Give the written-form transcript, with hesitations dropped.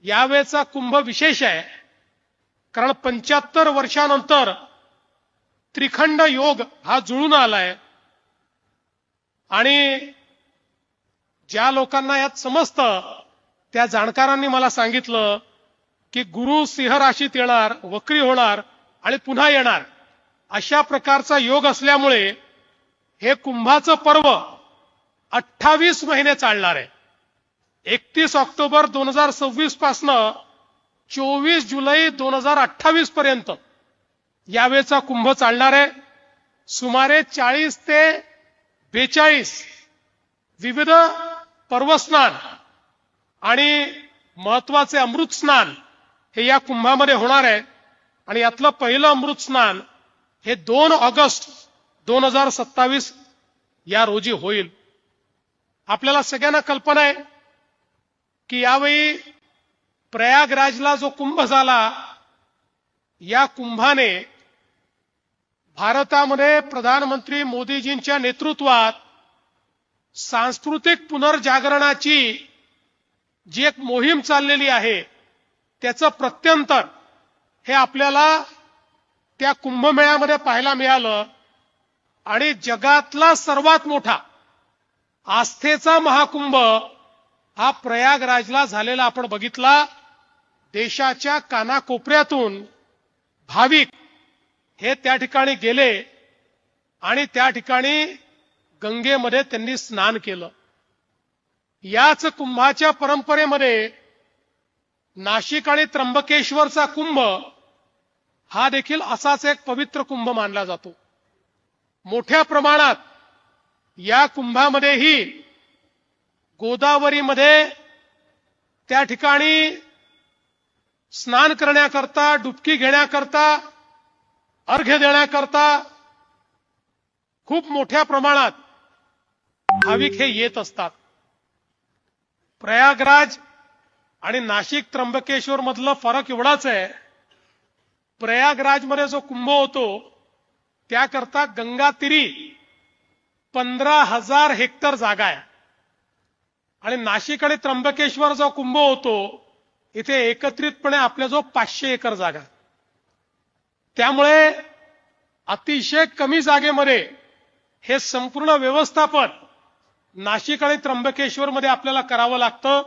यावेळेचा कुंभ विशेष आहे, कारण 75 वर्षानंतर त्रिखंड योग हा जुळून आलाय आणि ज्या लोकांना यात समजतं त्या जाणकारांनी मला सांगितलं की गुरु सिंह राशीत येणार, वक्री होणार आणि पुन्हा येणार, अशा प्रकारचा योग असल्यामुळे हे कुंभाचं पर्व 28 महिने चालणार आहे। 31 ऑक्टोबर 2026 पासून 24 जुलै 2028 पर्यंत यावेळेचा कुंभ चालणार आहे। सुमारे 40 ते 42 विविध पर्वस्नान आणि महत्वाचे अमृत स्नान हे या कुंभामध्ये होणार आहे आणि यातलं पहिलं अमृत स्नान हे 2 ऑगस्ट 2027 या रोजी होईल। आपल्याला सगळ्यांना कल्पना आहे की यावेळी प्रयागराजला जो कुंभ झाला, या कुंभाने भारतामध्ये प्रधानमंत्री मोदीजींच्या नेतृत्वात सांस्कृतिक पुनर्जागरणाची जी एक मोहीम चाललेली आहे त्याचं प्रत्यंतर हे आपल्याला त्या कुंभमेळ्यामध्ये पाहायला मिळालं आणि जगातला सर्वात मोठा आस्थेचा महाकुंभ हा प्रयागराजला झालेला आपण बघितला। देशाच्या कानाकोपऱ्यातून भाविक हे त्या ठिकाणी गेले आणि त्या ठिकाणी गंगेमध्ये त्यांनी स्नान केलं। याच कुंभाच्या परंपरेमध्ये नाशिक आणि त्र्यंबकेश्वरचा कुंभ हा देखील असाच एक पवित्र कुंभ मानला जातो। मोठ्या प्रमाणात या कुंभामध्येही गोदावरीमध्ये त्या ठिकाणी स्नान करण्याकरता, डुबकी घेण्याकरता, अर्घ्य देण्याकरता खूप मोठ्या प्रमाणात भाविक हे येत असतात। प्रयागराज आणि नाशिक त्र्यंबकेश्वर मधला फरक एवढाच आहे, प्रयागराजमध्ये जो कुंभ होतो त्याकरता गंगा तीरी 15,000 हेक्टर जागा आहे आणि नाशिक आणि त्र्यंबकेश्वर जो कुंभ होतो इथे एकत्रितपणे आपल्याजवळ 500 एकर जागा। त्यामुळे अतिशय कमी जागेमध्ये हे संपूर्ण व्यवस्थापन नाशिक आणि त्र्यंबकेश्वर मध्ये आपल्याला करावं लागतं।